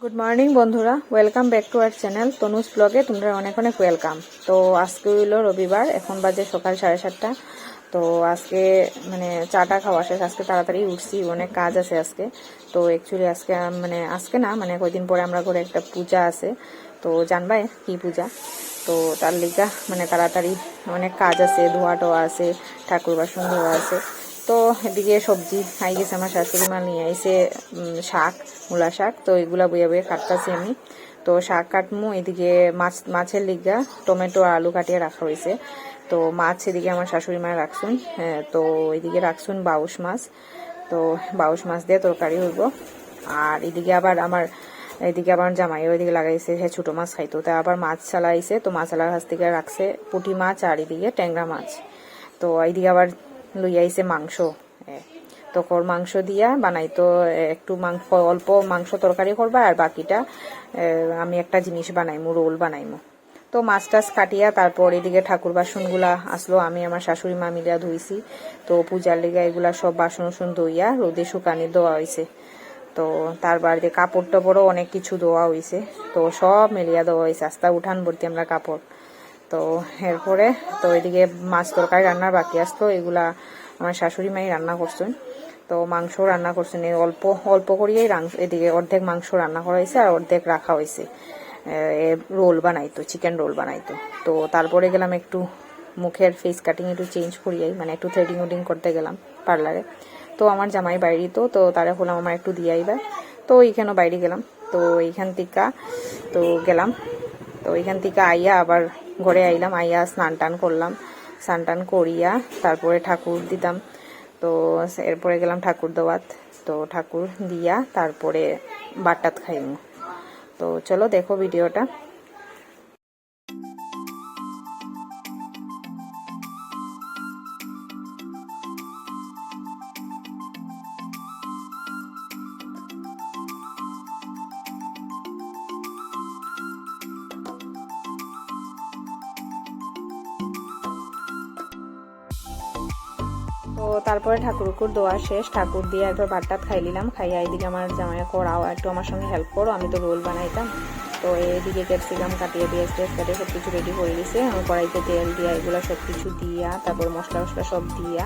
Good morning বন্ধুরা, welcome back to our channel Tanuj ব্লগে তোমরা অনেক অনেক ওয়েলকাম। তো আজকে হইলো রবিবার, এখন বাজে সকাল 7:30। তো আজকে চাটা খাওয়া শেষ, আজকে তাড়াতাড়ি উঠছি, অনেক কাজ আছে আজকে। তো অ্যাকচুয়ালি আজকে না কয়েকদিন পরে আমরা ঘরে একটা পূজা আছে, তো জানবাই কি পূজা। তো তার লিগা তাড়াতাড়ি অনেক কাজ আছে, ধোয়া টোয়া আছে, ঠাকুর বাসন ধোয়া আছে। তো এদিকে সবজি আই গেছে, আমার শাশুড়ি মা নিয়ে আইসে শাক, মূলা শাক। তো এগুলা বইয়া বইয়া কাটতেছি আমি। তো শাক কাটমু, এদিকে মাছের লিগা টমেটো আর আলু কাটিয়ে রাখা হয়েছে। তো মাছ এদিকে আমার শাশুড়ি মা রাখছুন। হ্যাঁ, তো এদিকে রাখছুন বাউশ মাছ। তো বাউশ মাছ দিয়ে তরকারি হইব। আর এদিকে আবার আমার জামাই ওইদিকে লাগাইছে, হ্যাঁ ছোটো মাছ খাইতো, তা আবার মাছ চালাইছে। তো মাছ চালার কাছ থেকে রাখছে পুঁটি মাছ আর এদিকে ট্যাংরা মাছ। তো এইদিকে আবার লই আইছে মাংস। তো মাংস দিয়া বানাইতো, একটু অল্প মাংস তরকারি করবা, আর বাকিটা আমি একটা জিনিস বানাইমু, রোল বানাইমু। তো মাছ টাছ কাটিয়া তারপর এদিকে ঠাকুর বাসনগুলা আসলো, আমি আমার শাশুড়ি মা মিলিয়া ধুইছি। তো পূজার লেগে এগুলা সব বাসন ধুইয়া রোদে শুকানি দেওয়া হয়েছে। তো তার বাড়িতে কাপড় টাপড়ও অনেক কিছু ধোয়া হয়েছে, তো সব মিলিয়া দেওয়া হয়েছে, আস্তা উঠান ভর্তি আমরা কাপড়। তো এরপরে তো এদিকে মাছ তরকারি রান্নার বাকি আসতো, এগুলা আমার শাশুড়ি মাই রান্না করছেন। তো মাংস রান্না করছেন, অল্প অল্প করিয়েই এদিকে অর্ধেক মাংস রান্না করা হয়েছে আর অর্ধেক রাখা হয়েছে। রোল বানাইতো, চিকেন রোল বানাইতো। তো তারপরে গেলাম একটু মুখের ফেস কাটিং একটু চেঞ্জ করিয়াই, একটু থ্রেডিং উডিং করতে গেলাম পার্লারে। তো আমার জামাই বাইরে, তো তারা হলাম আমার একটু দিয়ে আইবা। তো এইখানেও বাইরে গেলাম। তো এইখান থেকে গেলাম। তো এইখান থেকে আইয়া আবার ঘরে আইলাম, আইয়া স্নান টান করলাম, স্নান টান করিয়া তারপরে ঠাকুর দিতাম। তো এরপরে গেলাম ঠাকুর দেওয়াত। তো ঠাকুর দিয়া তারপরে বাটাত খাইমু। তো চলো দেখো ভিডিওটা। তো তারপরে ঠাকুর দোয়া শেষ, ঠাকুর দিয়ে একবার ভাতটাত খাই নিলাম, খাইয়া এইদিকে আমার জামাই করাও একটু আমার সঙ্গে হেল্প করো, আমি তো রোল বানাইতাম। তো এইদিকে ক্যাপসিকাম কাটিয়ে পেঁয়াজ টেস্ট কাটিয়ে সব কিছু রেডি করে দিয়েছে। আমার কড়াইতে তেল দিয়া এগুলো সব কিছু দিয়া, তারপর মশলা সব দিয়া,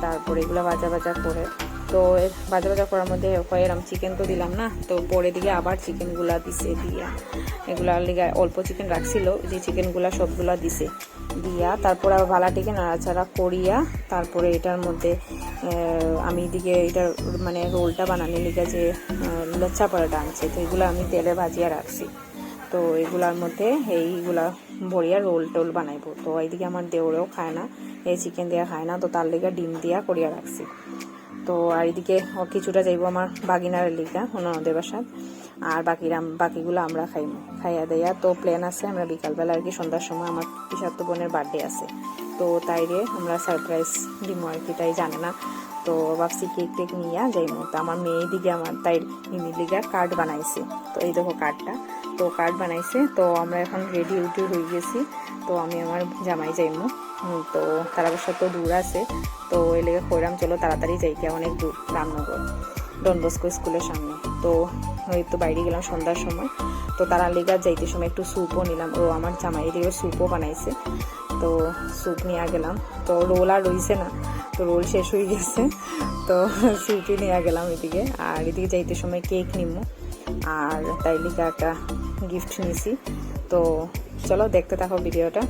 তারপরে এগুলো ভাজা ভাজা করে। তো ভাজা ভাজা করার মধ্যে এরম চিকেন তো দিলাম না, তো পরে দিকে আবার চিকেনগুলা দিছে দিয়া, এগুলার লিগে অল্প চিকেন রাখছিল, যে চিকেনগুলা সবগুলা দিছে দিয়া, তারপর আবার ভালাটিকে নাড়াচাড়া করিয়া তারপরে এটার মধ্যে আমি এদিকে এটার রোলটা বানানোর লিগে যে লচ্ছা পরাটা আনছে, তো এগুলো আমি তেলে ভাজিয়া রাখছি। তো এগুলার মধ্যে এইগুলা ভরিয়া রোল টোল বানাইবো। তো এইদিকে আমার দেওরেও খায় না, এই চিকেন দেওয়া খায় না, তো তার লিগে ডিম দিয়া করিয়া রাখছি। তো আর এদিকে কিছুটা যাইবো আমার বাগিনার লিগা ওনাদের বাসায়, আর বাকিগুলো আমরা খাইয়া দেয়া। তো প্ল্যান আছে আমরা বিকালবেলা আর কি সন্ধ্যার সময় আমার পিসাত্ত বোনের বার্থডে আছে, তো তাইরে আমরা সারপ্রাইজ দিব আর কি, তাই জানে না। তো ভাবছি কেক টেক নিয়ে যাইমু। তো আমার মেয়ে দিকে আমার তাই লিগা কার্ড বানাইছে। তো এই দেখো কার্ডটা, তো কার্ড বানাইছে। তো আমরা এখন রেডি হয়ে গেছি। তো আমি আমার জামাই যাইমু। তো তারা অবশ্য তো দূর আছে, তো এই লেগে কইরাম চলো তাড়াতাড়ি যাইকে, অনেক দূর রামনগর ডন বস্কো স্কুলের সামনে। তো ওই তো বাইরে গেলাম সন্ধ্যার সময়। তো তারা লেগা যাইতে সময় একটু স্যুপও নিলাম, ও আমার জামাই দিয়ে স্যুপও বানাইছে। তো স্যুপ নিয়ে গেলাম। তো রোল আর রইছে না, তো রোল শেষ হয়ে গেছে, তো স্যুপই নিয়ে গেলাম এদিকে। আর এদিকে যাইতে সময় কেক নিমু, আর তাই লিগা একটা গিফট নিছি। তো চলো দেখতে থাকো ভিডিওটা।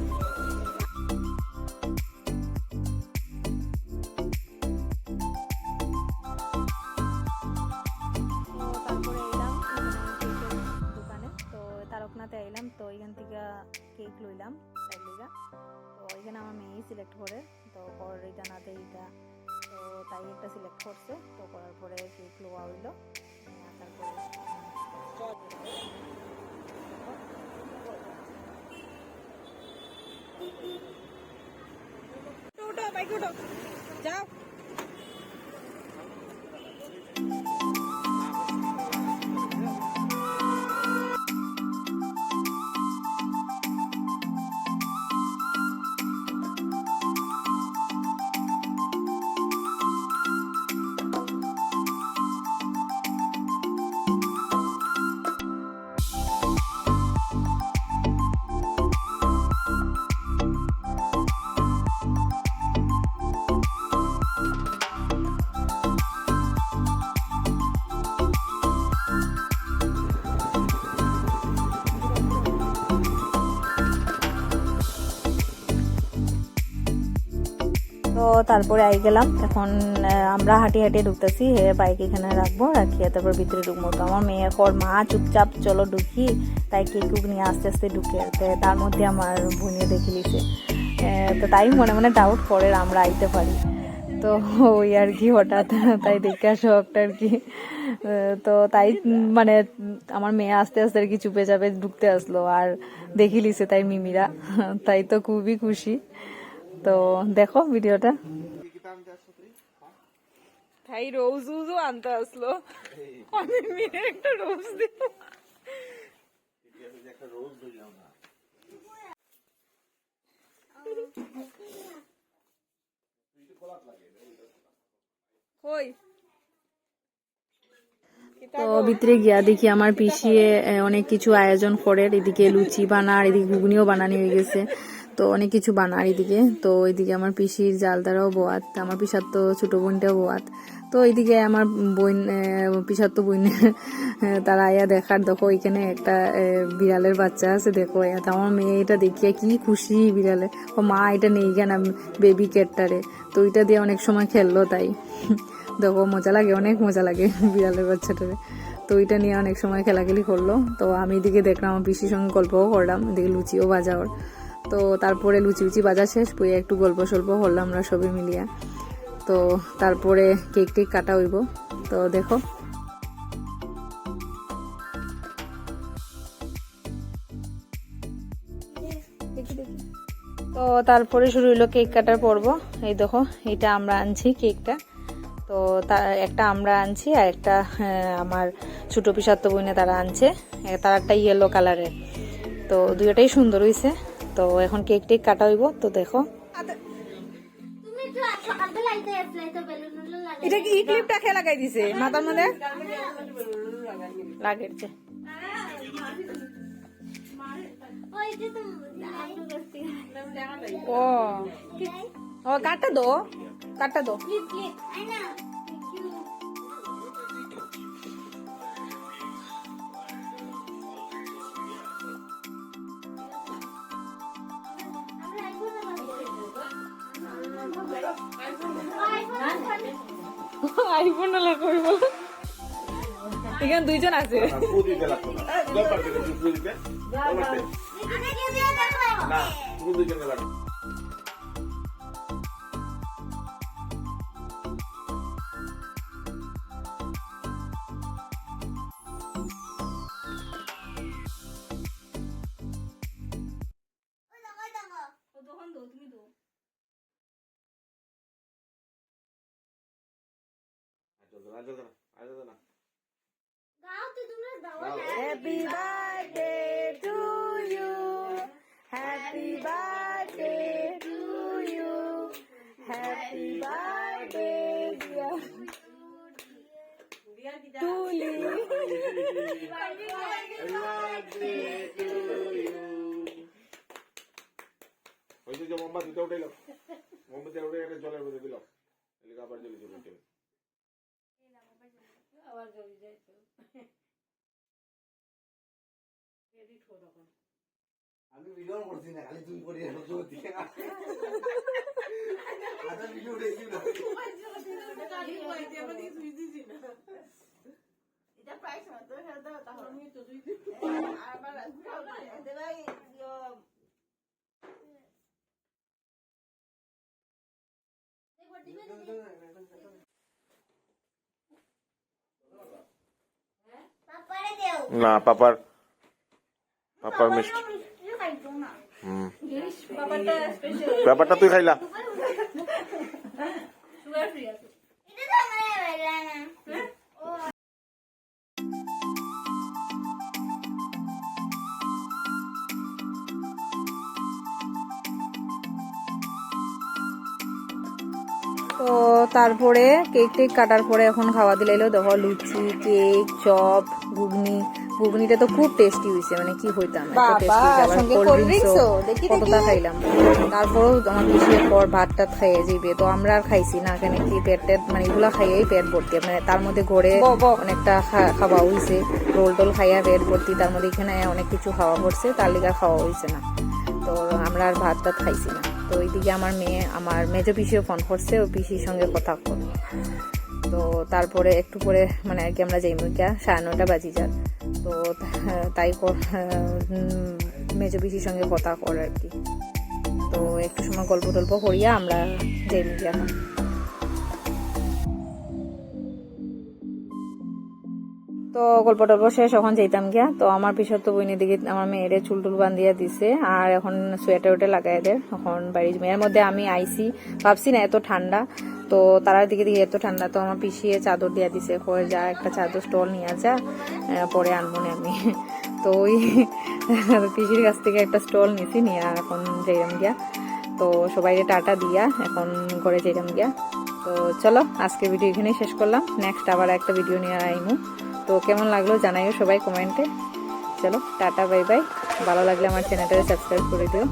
তারকনাতে আইলাম, তো এখান থেকে কেক লইলাম তাই লিগা। তো এখানে আমার মেয়েই সিলেক্ট করে, তো কর এটা না দেয় এটা, তো তাই একটা সিলেক্ট করছে। তো করার পরে কেক লোয়া হইলো, তারপরে যাও। তারপরে আই গেলাম এখন আমরা হাঁটি হাঁটি ঢুকতেছি, হে বাইক এখানে রাখবো, রাখিয়ে তারপর ভিতরে ঢুকবো। তো আমার মেয়ে কর মা চুপচাপ চলো ঢুকি, তাই কেক নিয়ে আস্তে আস্তে ঢুকে, তার মধ্যে আমার বোনে দেখে লিছে। তো তাই মনে মনে ডাউট করে আমরা আইতে পারি, তো ওই আর কি হঠাৎ তাই দেখে আসো একটা আর কি। তো তাই মানে আমার মেয়ে আস্তে আস্তে আর কি চুপে চাপে ঢুকতে আসলো আর দেখি লিছে তাই মিমিরা, তাই তো খুবই খুশি। তো দেখো ভিডিওটা। তাই রোজ উজও আনতে আসলো, আমি মেয়ে একটা রোজ দিব। তো ভিতরে গিয়া দেখি আমার পিসিয়ে অনেক কিছু আয়োজন করে, এদিকে লুচি বানার, এদিকে ঘুগনিও বানানি হয়ে গেছে, তো অনেক কিছু বানার এদিকে। তো এইদিকে আমার পিসির জালদারাও বোয়াত, আমার পিসার তো ছোট বোনটাও বোয়াত। তো এইদিকে আমার বোন পিসার তো বোন তারা আয়া দেখার, দেখো এখানে একটা বিড়ালের বাচ্চা আছে, দেখো তো আমার মেয়ে এটা দেখিয়ে কি খুশি বিড়ালে, ও মা এটা নেই কেন বেবি ক্যাটটারে, তো ওইটা দিয়ে অনেক সময় খেললো তাই। দেখো মজা লাগে, অনেক মজা লাগে বিড়ালের বাচ্চাটারে, তো ওইটা নিয়ে অনেক সময় খেলাখেলি করলো। তো আমি এদিকে দেখলাম আমার পিসির সঙ্গে গল্পও করলাম, এদিকে লুচিও বাজা ওর। তো তারপরে লুচি বাজা শেষ করে একটু গল্প সল্প করলাম আমরা সবাই মিলিয়া। তো তারপরে কেক টেক কাটা হইব, তো দেখো। তো তারপরে শুরু হইলো কেক কাটার পর্ব। এই দেখো এটা আমরা আনছি কেকটা, তো একটা আমরা আনছি আর একটা আমার ছোট পিসাত্ত বোনে তারা আনছে, তার একটা ইয়েলো কালারের, তো দুইটাই সুন্দর হয়েছে। তো এখন কেক টেক কাটা হইব, তো দেখো। এটা কি ক্লিপটা খেয়ে লাগাই দিছে মাথার মধ্যে লাগেছে। ও ও কাটটা দো, কাটটা দো। আইফোন লাগবে বলো, এখানে দুইজন আছে। Happy birthday to you, happy birthday to you, happy birthday dear Tuli. Happy birthday to you. ওই যে মোমবাতি দিতে উঠাইলো, মোমবাতি উঠে একটা জলের মধ্যে দিল, এদিকে আবার জ্বলে জ্বলে জ্বলে আবার জ্বলে যায়। তো আমি ভিডিও করছি না, খালি তুমি করে জ্যোতি আদা ভিডিও উঠেছি না, খালি কইতে আমি সুই দিছি না, এটা প্রাইস না তো হেলদা তাহলে আমি তো সুই দিছি আবার এতে ভাই না পাপার মিষ্টি ব্যাপারটা তুই খাইলা। তো তারপরে কেক টেক কাটার পরে এখন খাওয়া দিলাইলো, দেখো লুচি, কেক, চপ, ঘুগনিটা তো খুব টেস্টি হয়েছে, মানে কি হইতাম কতটা খাইলাম। তারপরেও আমার পিছিয়ে পর ভাত টাত খাইয়ে যাইবে, তো আমরা আর খাইছি না, কেন কি পেট মানে এগুলা খাইয়াই পেট ভর্তি, মানে তার মধ্যে ঘরে অনেকটা খাওয়া হয়েছে, রোল টোল খাইয়া পেট ভর্তি, তার মধ্যে এখানে অনেক কিছু খাওয়া পড়ছে, তার লিগা খাওয়া হয়েছে না, তো আমরা আর ভাত টাত খাইছি না। তো ওইদিকে আমার মেয়ে আমার মেজো পিসিও ফোন করছে, ও পিসির সঙ্গে কথা কর। তো তারপরে একটু পরে মানে আর কি আমরা যাই মুখা 9:30 বাজি যার। তো তাই মেজো পিসির সঙ্গে কথা কর আর কি। তো একটু সময় গল্প টল্প করিয়া আমরা যাই মুখা এখন। তো গল্প টল্প শেষ, এখন যাইতাম গিয়া। তো আমার পিছর তো বইনের দিকে আমার মেয়েরে চুল টুল বান্ধিয়া দিছে, আর এখন সোয়েটার ওয়েটার লাগাই দেয়। এখন বাড়ির মেয়ের মধ্যে আমি আইসি, ভাবছি না এত ঠান্ডা, তো তারার দিকে দিকে এত ঠান্ডা। তো আমার পিছিয়ে চাদর দিয়া দিছে, কয়ে যা একটা চাদর স্টল নিয়ে যা, পরে আনবো না আমি। তো ওই পিসির কাছ থেকে একটা স্টল নিছি, নিয়ে এখন যাইলাম গিয়া। তো সবাইকে টাটা দিয়া এখন ঘরে যাইলাম গিয়া। তো চলো আজকে ভিডিও এখানেই শেষ করলাম, নেক্সট আবার একটা ভিডিও নিয়ে আইমু। তো কেমন লাগলো জানাইও সবাই কমেন্টে। চলো টাটা বাই বাই, ভালো লাগলে আমার চ্যানেলটা সাবস্ক্রাইব করে দিও।